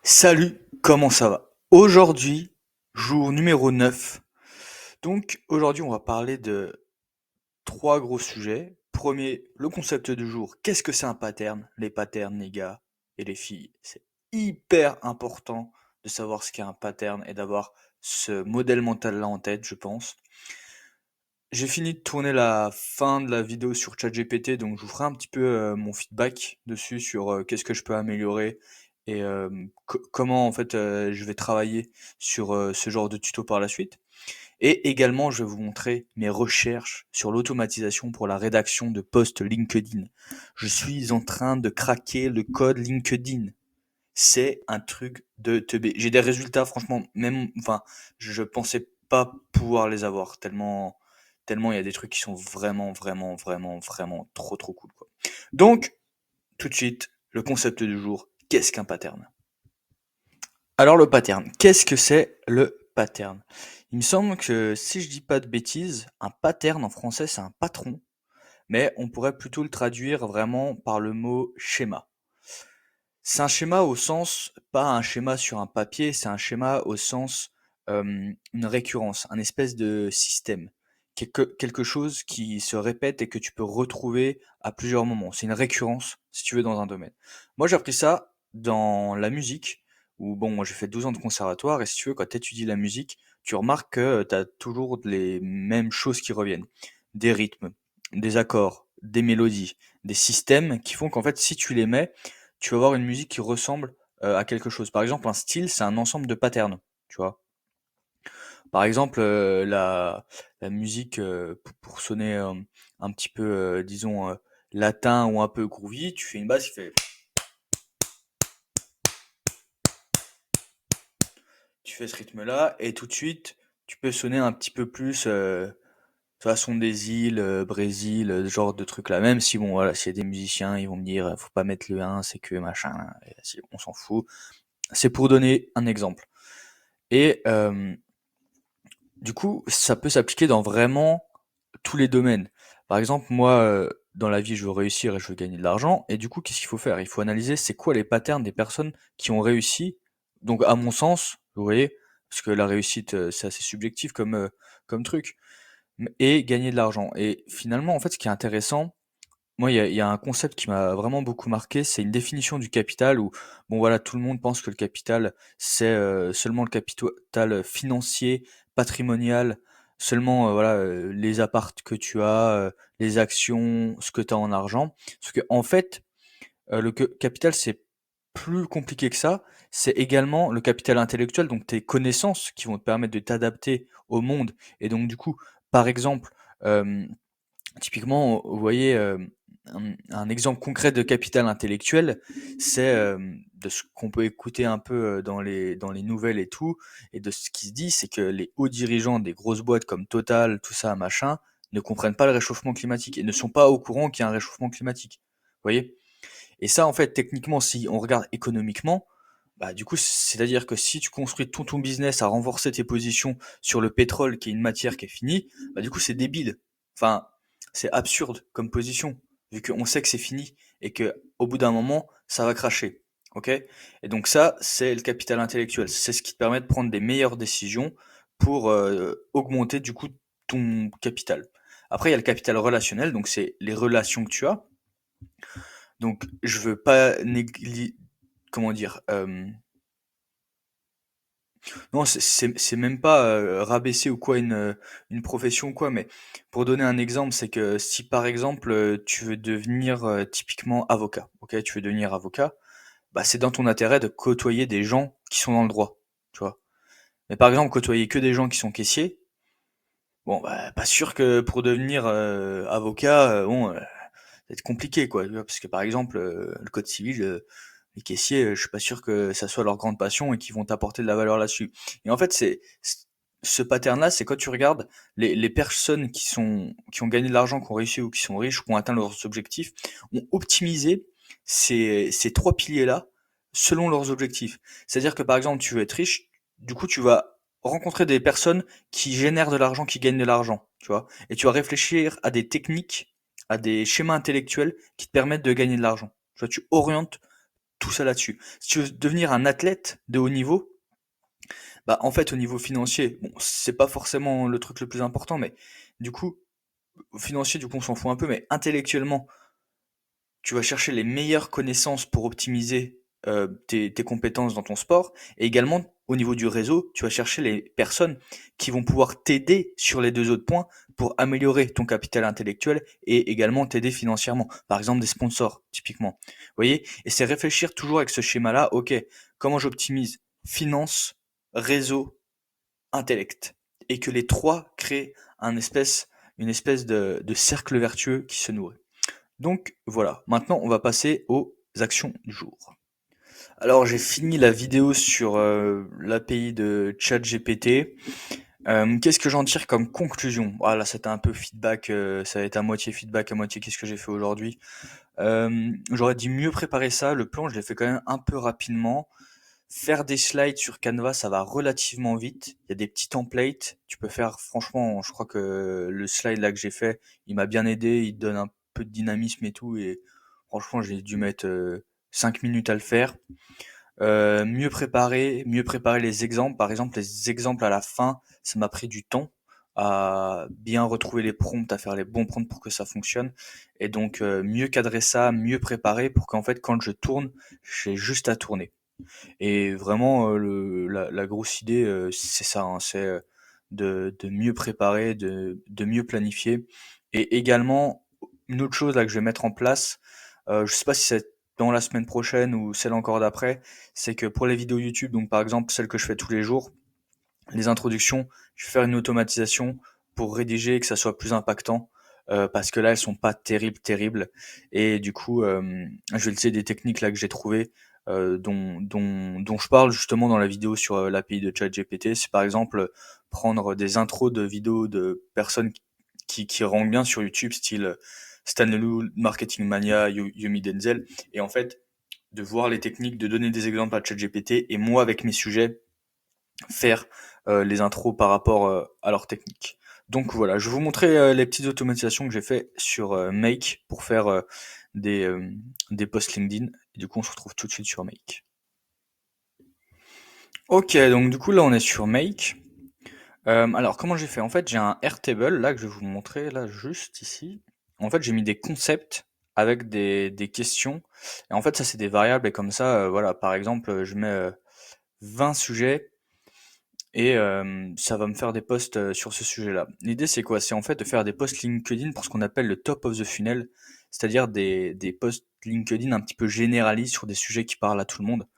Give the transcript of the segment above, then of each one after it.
Salut, comment ça va? Aujourd'hui, jour numéro 9. Donc aujourd'hui, on va parler de trois gros sujets. Premier, le concept du jour. Qu'est-ce que c'est un pattern? Les patterns, les gars et les filles. C'est hyper important de savoir ce qu'est un pattern et d'avoir ce modèle mental-là en tête, je pense. J'ai fini de tourner la fin de la vidéo sur ChatGPT, donc je vous ferai un petit peu mon feedback dessus sur qu'est-ce que je peux améliorer et comment en fait je vais travailler sur ce genre de tuto par la suite. Et également, je vais vous montrer mes recherches sur l'automatisation pour la rédaction de posts LinkedIn. Je suis en train de craquer le code LinkedIn. C'est un truc de teubé. J'ai des résultats, franchement, même, enfin, je pensais pas pouvoir les avoir tellement il y a des trucs qui sont vraiment trop cool, quoi. Donc, tout de suite, le concept du jour, qu'est-ce qu'un pattern? Alors, le pattern, qu'est-ce que c'est le pattern? Il me semble que si je dis pas de bêtises, un pattern en français, c'est un patron, mais on pourrait plutôt le traduire vraiment par le mot schéma. C'est un schéma au sens, pas un schéma sur un papier, c'est un schéma au sens une récurrence, un espèce de système, quelque chose qui se répète et que tu peux retrouver à plusieurs moments. C'est une récurrence, si tu veux, dans un domaine. Moi, j'ai appris ça dans la musique, où bon, moi j'ai fait 12 ans de conservatoire, et si tu veux, quand tu étudies la musique, tu remarques que tu as toujours les mêmes choses qui reviennent. Des rythmes, des accords, des mélodies, des systèmes qui font qu'en fait, si tu les mets, tu vas avoir une musique qui ressemble à quelque chose. Par exemple, un style, c'est un ensemble de patterns, tu vois. Par exemple, la musique pour sonner un petit peu, disons, latin ou un peu groovy, tu fais une basse qui fait, tu fais ce rythme-là, et tout de suite, tu peux sonner un petit peu plus façon des îles, Brésil, ce genre de trucs là. Même si bon, voilà, s'il y a des musiciens, ils vont me dire, faut pas mettre le 1, c'est que machin, et on s'en fout. C'est pour donner un exemple. Et du coup, ça peut s'appliquer dans vraiment tous les domaines. Par exemple, moi, dans la vie, je veux réussir et je veux gagner de l'argent. Et du coup, qu'est-ce qu'il faut faire? Il faut analyser c'est quoi les patterns des personnes qui ont réussi. Donc, à mon sens, vous voyez, parce que la réussite, c'est assez subjectif comme truc, et gagner de l'argent. Et finalement, en fait, ce qui est intéressant, moi, il y a un concept qui m'a vraiment beaucoup marqué, c'est une définition du capital où, bon voilà, tout le monde pense que le capital, c'est seulement le capital financier, patrimonial, seulement voilà, les apparts que tu as, les actions, ce que tu as en argent. Parce que en fait, capital, c'est plus compliqué que ça. C'est également le capital intellectuel, donc tes connaissances qui vont te permettre de t'adapter au monde. Et donc du coup, par exemple, euh, typiquement, vous voyez, un exemple concret de capital intellectuel, c'est de ce qu'on peut écouter un peu dans les nouvelles et tout, et de ce qui se dit, c'est que les hauts dirigeants des grosses boîtes comme Total, tout ça, machin, ne comprennent pas le réchauffement climatique et ne sont pas au courant qu'il y a un réchauffement climatique. Vous voyez? Et ça, en fait, techniquement, si on regarde économiquement, bah, du coup, c'est-à-dire que si tu construis tout ton business à renforcer tes positions sur le pétrole, qui est une matière qui est finie, bah, du coup, c'est débile. Enfin, c'est absurde comme position, vu qu'on sait que c'est fini et que au bout d'un moment, ça va cracher. Ok? Et donc ça, c'est le capital intellectuel. C'est ce qui te permet de prendre des meilleures décisions pour augmenter du coup ton capital. Après, il y a le capital relationnel, donc c'est les relations que tu as. Donc, je veux pas comment dire, non, c'est même pas rabaisser ou quoi une profession ou quoi, mais pour donner un exemple, c'est que si par exemple tu veux devenir typiquement avocat, ok, tu veux devenir avocat, bah c'est dans ton intérêt de côtoyer des gens qui sont dans le droit, tu vois. Mais par exemple, côtoyer que des gens qui sont caissiers, bon, bah pas sûr que pour devenir avocat, bon, ça va être compliqué, quoi, tu vois, parce que par exemple, le code civil, les caissiers, je suis pas sûr que ça soit leur grande passion et qu'ils vont t'apporter de la valeur là-dessus. Et en fait, ce pattern-là, c'est quand tu regardes les personnes qui ont gagné de l'argent, qui ont réussi ou qui sont riches, qui ont atteint leurs objectifs, ont optimisé ces trois piliers-là selon leurs objectifs. C'est-à-dire que par exemple, tu veux être riche, du coup, tu vas rencontrer des personnes qui génèrent de l'argent, qui gagnent de l'argent, tu vois, et tu vas réfléchir à des techniques, à des schémas intellectuels qui te permettent de gagner de l'argent. Tu vois, tu orientes tout ça là-dessus. Si tu veux devenir un athlète de haut niveau, bah en fait au niveau financier, bon, c'est pas forcément le truc le plus important, mais du coup, au financier, du coup on s'en fout un peu, mais intellectuellement, tu vas chercher les meilleures connaissances pour optimiser tes compétences dans ton sport. Et également, au niveau du réseau, tu vas chercher les personnes qui vont pouvoir t'aider sur les deux autres points pour améliorer ton capital intellectuel et également t'aider financièrement. Par exemple, des sponsors, typiquement. Vous voyez? Et c'est réfléchir toujours avec ce schéma-là, ok, comment j'optimise finance, réseau, intellect. Et que les trois créent une espèce de cercle vertueux qui se nourrit. Donc voilà, maintenant on va passer aux actions du jour. Alors j'ai fini la vidéo sur l'API de ChatGPT. Qu'est-ce que j'en tire comme conclusion? Voilà, c'était un peu feedback, ça va être à moitié feedback, à moitié qu'est-ce que j'ai fait aujourd'hui. J'aurais dû mieux préparer ça, le plan je l'ai fait quand même un peu rapidement. Faire des slides sur Canva, ça va relativement vite. Il y a des petits templates. Tu peux faire, franchement, je crois que le slide là que j'ai fait, il m'a bien aidé. Il te donne un peu de dynamisme et tout. Et franchement, j'ai dû mettre 5 minutes à le faire. Mieux préparer les exemples. Par exemple, les exemples à la fin, ça m'a pris du temps à bien retrouver les prompts, à faire les bons prompts pour que ça fonctionne. Et donc, mieux cadrer ça, mieux préparer pour qu'en fait, quand je tourne, j'ai juste à tourner. Et vraiment, la grosse idée, c'est ça, hein, c'est de mieux préparer, de mieux planifier. Et également, une autre chose là que je vais mettre en place, je sais pas si c'est dans la semaine prochaine ou celle encore d'après, c'est que pour les vidéos YouTube, donc par exemple celles que je fais tous les jours, les introductions, je vais faire une automatisation pour rédiger et que ça soit plus impactant. Parce que là, elles sont pas terribles. Et du coup, je vais utiliser des techniques là que j'ai trouvées, dont je parle justement dans la vidéo sur l'API de ChatGPT. C'est par exemple prendre des intros de vidéos de personnes qui rendent bien sur YouTube, style Stanley Lou, Marketing Mania, Yumi Denzel, et en fait de voir les techniques, de donner des exemples à ChatGPT, et moi avec mes sujets faire les intros par rapport à leur technique. Donc voilà, je vais vous montrer les petites automatisations que j'ai fait sur Make pour faire des, euh, des posts LinkedIn. Et du coup, on se retrouve tout de suite sur Make. Ok, donc du coup là on est sur Make. Alors comment j'ai fait? En fait j'ai un Airtable là que je vais vous montrer là juste ici. En fait j'ai mis des concepts avec des questions. Et en fait ça c'est des variables et comme ça voilà par exemple je mets 20 sujets et ça va me faire des posts sur ce sujet-là. L'idée c'est quoi? C'est en fait de faire des posts LinkedIn pour ce qu'on appelle le top of the funnel, c'est-à-dire des posts LinkedIn un petit peu généralistes sur des sujets qui parlent à tout le monde.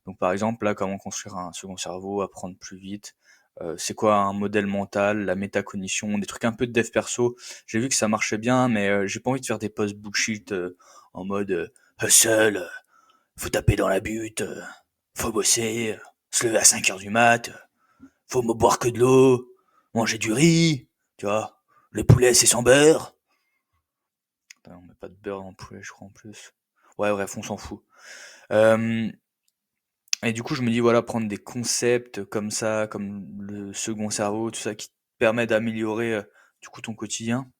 Donc par exemple là, comment construire un second cerveau, apprendre plus vite, c'est quoi un modèle mental, la métacognition, des trucs un peu de dev perso. J'ai vu que ça marchait bien, mais j'ai pas envie de faire des posts bullshit en mode hustle, faut taper dans la butte, faut bosser, se lever à 5 heures du mat, faut me boire que de l'eau, manger du riz, tu vois. Le poulet, c'est sans beurre. Putain, on met pas de beurre dans le poulet, je crois, en plus. Ouais, bref, on s'en fout. Euh, et du coup, je me dis, voilà, prendre des concepts comme ça, comme le second cerveau, tout ça, qui te permet d'améliorer, du coup, ton quotidien.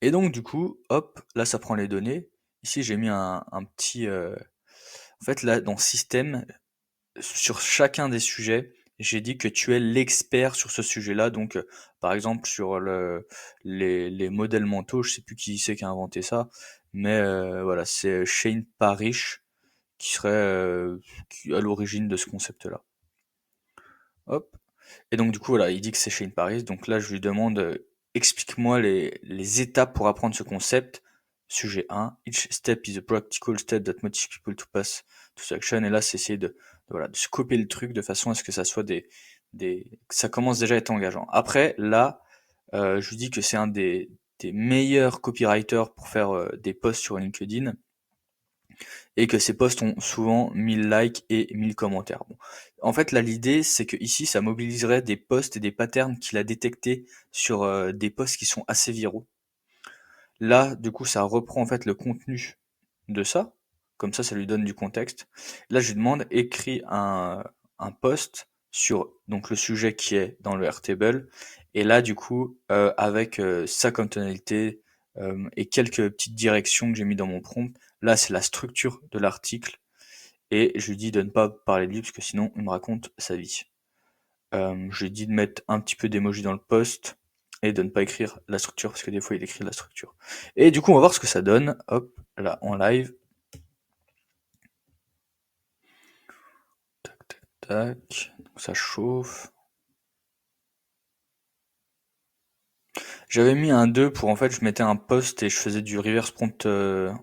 Et donc, du coup, hop, là, ça prend les données. Ici, j'ai mis un petit... En fait, là, dans Système, sur chacun des sujets, j'ai dit que tu es l'expert sur ce sujet-là. Donc, par exemple, sur les modèles mentaux, je sais plus qui c'est qui a inventé ça, mais voilà, c'est Shane Parrish qui serait à l'origine de ce concept-là. Hop. Et donc, du coup, voilà, il dit que c'est Shane Parrish. Donc là, je lui demande, explique-moi les étapes pour apprendre ce concept. Sujet 1. Each step is a practical step that motivates people to pass to action. Et là, c'est essayer voilà, de scoper le truc de façon à ce que ça soit que ça commence déjà à être engageant. Après, là, je lui dis que c'est un des meilleurs copywriters pour faire des posts sur LinkedIn et que ces posts ont souvent 1000 likes et 1000 commentaires. Bon. En fait, là, l'idée, c'est que ici, ça mobiliserait des posts et des patterns qu'il a détectés sur des posts qui sont assez viraux. Là, du coup, ça reprend en fait le contenu de ça. Comme ça lui donne du contexte. Là, je lui demande écris un post sur donc le sujet qui est dans le Airtable. Et là, du coup, avec sa tonalité et quelques petites directions que j'ai mis dans mon prompt. Là, c'est la structure de l'article. et je lui dis de ne pas parler de lui parce que sinon il me raconte sa vie. Je lui dis de mettre un petit peu d'emoji dans le post et de ne pas écrire la structure parce que des fois il écrit la structure. Et du coup on va voir ce que ça donne. Hop, là en live. Tac, tac, tac. Donc ça chauffe. J'avais mis un 2 pour en fait je mettais un post et je faisais du reverse prompt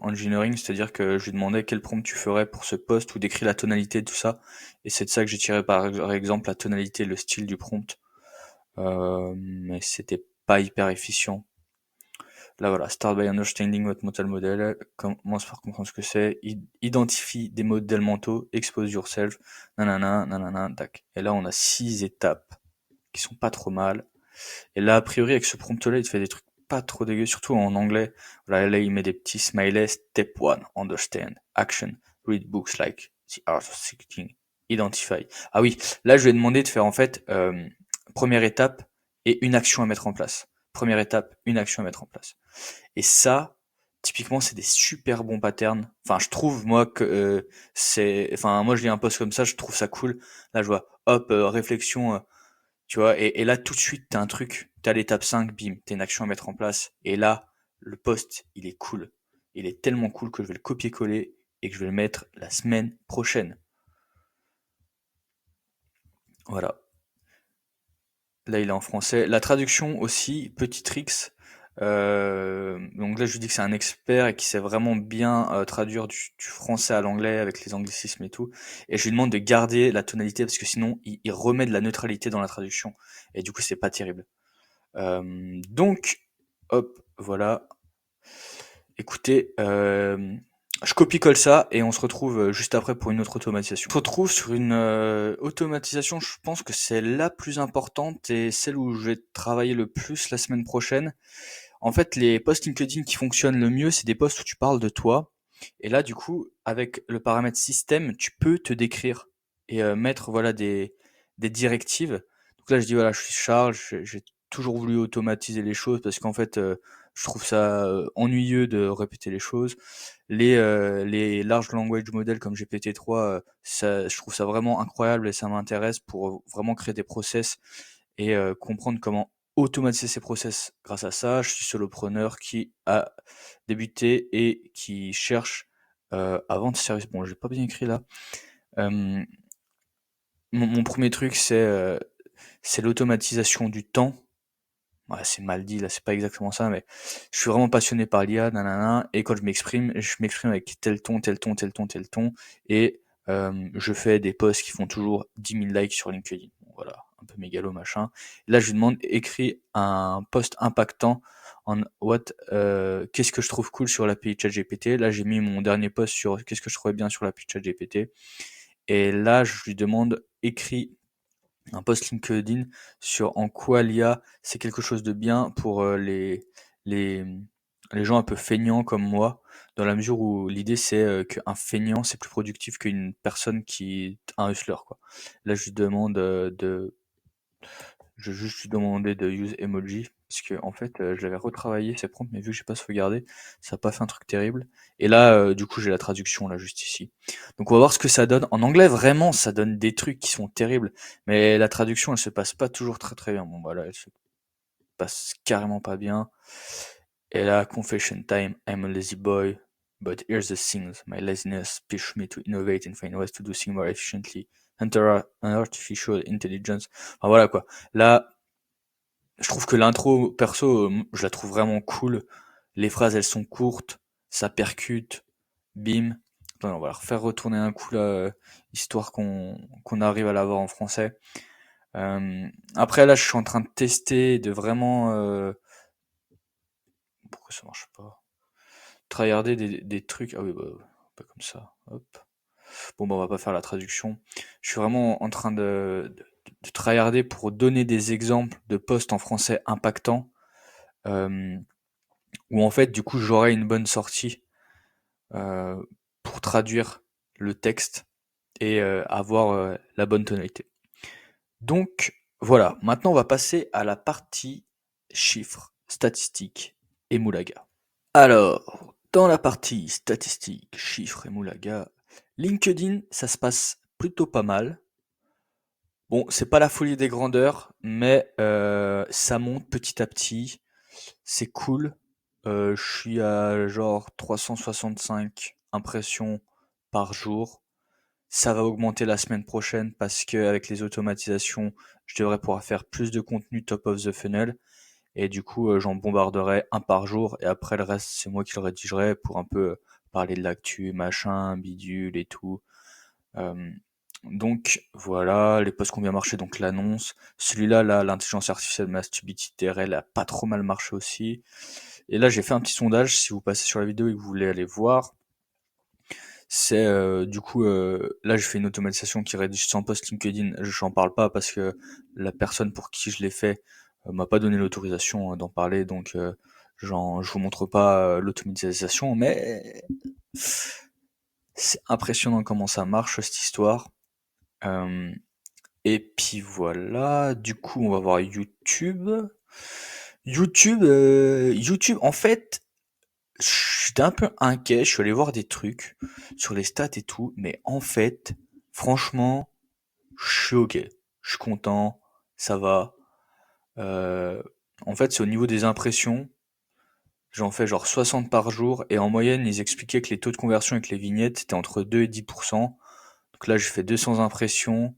engineering, c'est-à-dire que je lui demandais quel prompt tu ferais pour ce post ou décrit la tonalité tout ça. Et c'est de ça que j'ai tiré par exemple la tonalité, le style du prompt. Mais c'était pas hyper efficient. Là voilà, start by understanding what mental model, commence par comprendre ce que c'est, identifie des modèles mentaux, expose yourself, nanana, nanana, tac. Et là on a 6 étapes qui sont pas trop mal. Et là, a priori, avec ce prompt-là, il te fait des trucs pas trop dégueux, surtout en anglais. Voilà, là, il met des petits smileys. Step 1, understand. Action. Read books like The Art of Thinking. Identify. Ah oui, là, je lui ai demandé de faire, en fait, première étape et une action à mettre en place. Première étape, une action à mettre en place. Et ça, typiquement, c'est des super bons patterns. Enfin, je trouve, moi, que Enfin, moi, je lis un post comme ça, je trouve ça cool. Là, je vois, hop, réflexion... tu vois, et là, tout de suite, t'as un truc, t'as l'étape 5, bim, t'as une action à mettre en place. Et là, le post, il est cool. Il est tellement cool que je vais le copier-coller et que je vais le mettre la semaine prochaine. Voilà. Là, il est en français. La traduction aussi, petit tricks. Donc là, je lui dis que c'est un expert et qui sait vraiment bien traduire du français à l'anglais avec les anglicismes et tout. Et je lui demande de garder la tonalité parce que sinon, il remet de la neutralité dans la traduction. Et du coup, c'est pas terrible. Donc, hop, voilà. Écoutez, je copie-colle ça et on se retrouve juste après pour une autre automatisation. On se retrouve sur une automatisation, je pense que c'est la plus importante et celle où je vais travailler le plus la semaine prochaine. En fait, les posts LinkedIn qui fonctionnent le mieux, c'est des posts où tu parles de toi. Et là, du coup, avec le paramètre système, tu peux te décrire et mettre voilà des directives. Donc là, je dis voilà, je suis Charles, j'ai toujours voulu automatiser les choses parce qu'en fait, je trouve ça ennuyeux de répéter les choses. Les large language models comme GPT-3, ça, je trouve ça vraiment incroyable et ça m'intéresse pour vraiment créer des process et comprendre comment automatiser ces process grâce à ça. Je suis solopreneur qui a débuté et qui cherche à vendre ses services. Bon, j'ai pas bien écrit là. Euh, mon premier truc, c'est l'automatisation du temps. Ouais, c'est mal dit, là, c'est pas exactement ça, mais je suis vraiment passionné par l'IA, nanana, et quand je m'exprime avec tel ton, tel ton, tel ton, tel ton, et je fais des posts qui font toujours 10 000 likes sur LinkedIn. Bon, voilà, un peu mégalo, machin. Là, je lui demande, écris un post impactant en qu'est-ce que je trouve cool sur l'API ChatGPT. Là, j'ai mis mon dernier post sur qu'est-ce que je trouvais bien sur l'API ChatGPT. Et là, je lui demande, écris un post LinkedIn sur en quoi l'IA c'est quelque chose de bien pour les, les gens un peu feignants comme moi, dans la mesure où l'idée c'est qu'un feignant c'est plus productif qu'une personne qui est un hustler, quoi. Là je vais juste lui demander de use emoji, parce que en fait je l'avais retravaillé ces prompts, mais vu que j'ai pas sauvegardé, ça a pas fait un truc terrible. Et là du coup j'ai la traduction là juste ici. Donc on va voir ce que ça donne. En anglais vraiment ça donne des trucs qui sont terribles, mais la traduction elle se passe pas toujours très très bien. Bon voilà, elle se passe carrément pas bien. Et là, confession time, I'm a lazy boy, but here's the things. My laziness pushed me to innovate and find ways to do things more efficiently. Enter an artificial intelligence. Enfin voilà quoi. Là, je trouve que l'intro, perso, je la trouve vraiment cool. Les phrases, elles sont courtes, ça percute, bim. Attends, on va la refaire retourner un coup là, histoire qu'on arrive à l'avoir en français. Après là, je suis en train de tester, de vraiment... pourquoi ça marche pas? Tryharder des trucs. Ah oui, bah, pas comme ça. Hop. Bon, bah, on va pas faire la traduction. Je suis vraiment en train de tryharder pour donner des exemples de posts en français impactants. Euh, Où en fait, du coup, j'aurai une bonne sortie euh, pour traduire le texte et avoir la bonne tonalité. Donc, voilà. Maintenant, on va passer à la partie chiffres, statistiques et moulaga. Alors, dans la partie statistiques, chiffres et moulaga, LinkedIn, ça se passe plutôt pas mal. Bon, c'est pas la folie des grandeurs, mais ça monte petit à petit. C'est cool. Je suis à genre 365 impressions par jour. Ça va augmenter la semaine prochaine parce que avec les automatisations, je devrais pouvoir faire plus de contenu top of the funnel. Et du coup, j'en bombarderai un par jour. Et après, le reste, c'est moi qui le rédigerai pour un peu parler de l'actu, machin, bidule et tout. Euh, donc voilà, les posts qui ont bien marché, donc l'annonce. Celui-là, là, l'intelligence artificielle Masturbidity TRL a pas trop mal marché aussi. Et là, j'ai fait un petit sondage, si vous passez sur la vidéo et que vous voulez aller voir. C'est du coup, là, j'ai fait une automatisation qui rédige 100 posts LinkedIn. J'en parle pas parce que la personne pour qui je l'ai fait m'a pas donné l'autorisation d'en parler, donc je vous montre pas l'automatisation, mais c'est impressionnant comment ça marche cette histoire. Euh, et puis voilà, du coup, on va voir YouTube. YouTube, en fait, j'étais un peu inquiet, je suis allé voir des trucs sur les stats et tout, mais en fait, franchement, je suis ok. Je suis content, ça va. Euh, En fait, c'est au niveau des impressions. J'en fais genre 60 par jour et en moyenne, ils expliquaient que les taux de conversion avec les vignettes, c'était entre 2 et 10%. Donc là, j'ai fait 200 impressions,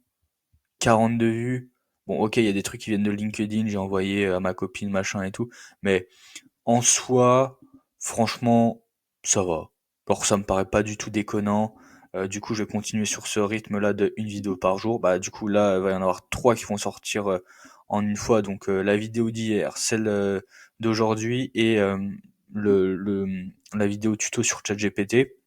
42 vues. Bon, ok, il y a des trucs qui viennent de LinkedIn, j'ai envoyé à ma copine, machin et tout. Mais en soi, franchement, ça va. Alors ça me paraît pas du tout déconnant. Du coup, je vais continuer sur ce rythme-là de une vidéo par jour. Bah, du coup, là, il va y en avoir trois qui vont sortir en une fois. Donc, la vidéo d'hier, celle d'aujourd'hui et la vidéo tuto sur ChatGPT.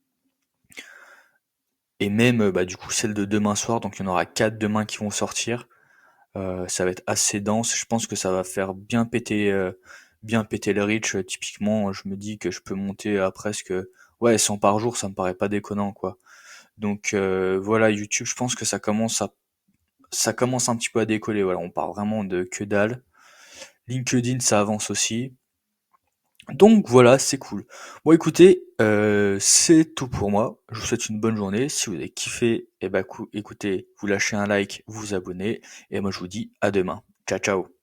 Et même, bah, du coup, celle de demain soir. Donc, il y en aura quatre demain qui vont sortir. Ça va être assez dense. Je pense que ça va faire bien péter le reach. Typiquement, je me dis que je peux monter à presque, ouais, 100 par jour, ça me paraît pas déconnant, quoi. Donc voilà, YouTube, je pense que ça commence un petit peu à décoller. Voilà, on part vraiment de que dalle. LinkedIn, ça avance aussi. Donc voilà, c'est cool. Bon, écoutez, c'est tout pour moi. Je vous souhaite une bonne journée. Si vous avez kiffé, eh ben, écoutez, vous lâchez un like, vous vous abonnez, et moi je vous dis à demain. Ciao, ciao.